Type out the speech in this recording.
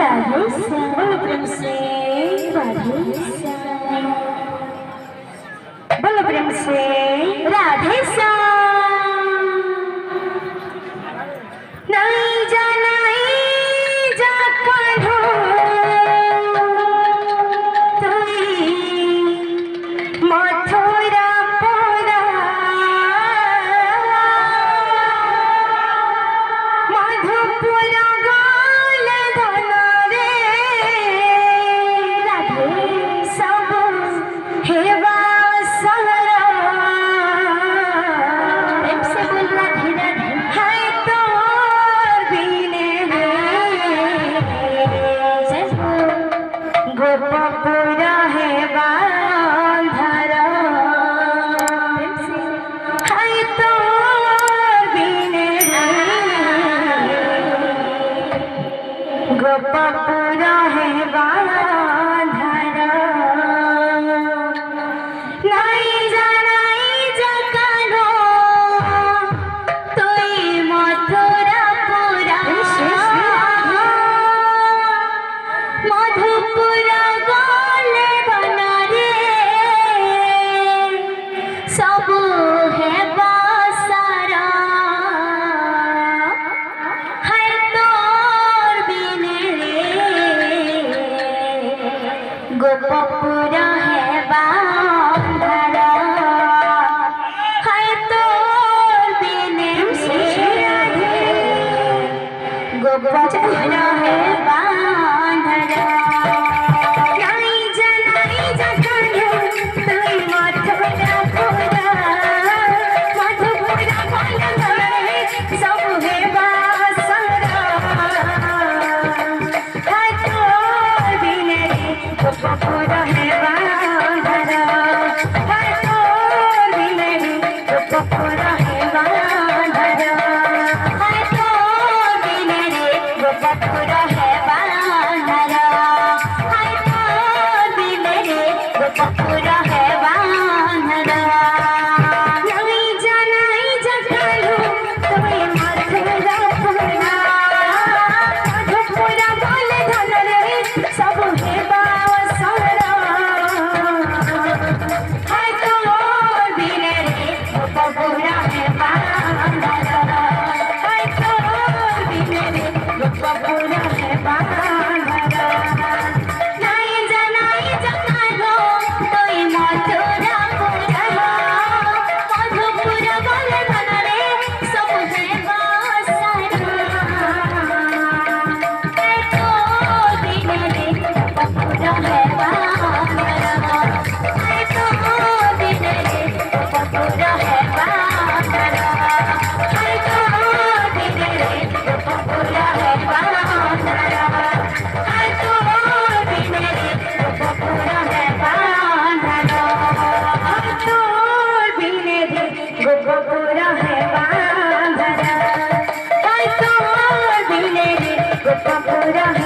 बोलो प्रेम से बोलो प्रेम से राधे श्याम। नहीं जानाई जा कान्हो तुई मथुरा पोरा मधुपुरा गाल धन रे राधे सब हेवा गोपपुरा है बांधरा है तो बिने गोपपुरा है बांधरा नहीं जानाई जकानो तोई मथुरा पुरा मधुपुरा सब है बासारा है तोर बिने गोपपुरा है बांधरा है तोर बिने गोपपुरा है बांधरा। गोपपुरा है बांधरा है तोर बिने गोपपुरा है बांधरा है तोर बिने गोपपुरा है बांधरा है तोर बिने गोपपुरा है बांधरा। नहीं जानाई जकालो तोई मथुरा पुरा मधुपुरा गाल धन रे सब है गोपपुरा है बांधरा है तोर बिने गोपपुरा है बांधरा। नहीं जानाई जकालो तोई मथुरा पुरा मधुपुरा गाल धन रे सब है बांधरा है तोर बिने गोपपुरा है बांधरा है तोर बिने गोपपुरा है बांधरा है तोर बिने गोपपुरा है बांधरा है तोर बिने गोपपुरा है बांधरा है तोर बिने गोपपुरा है बांधरा है तोर बिने गोपपुरा।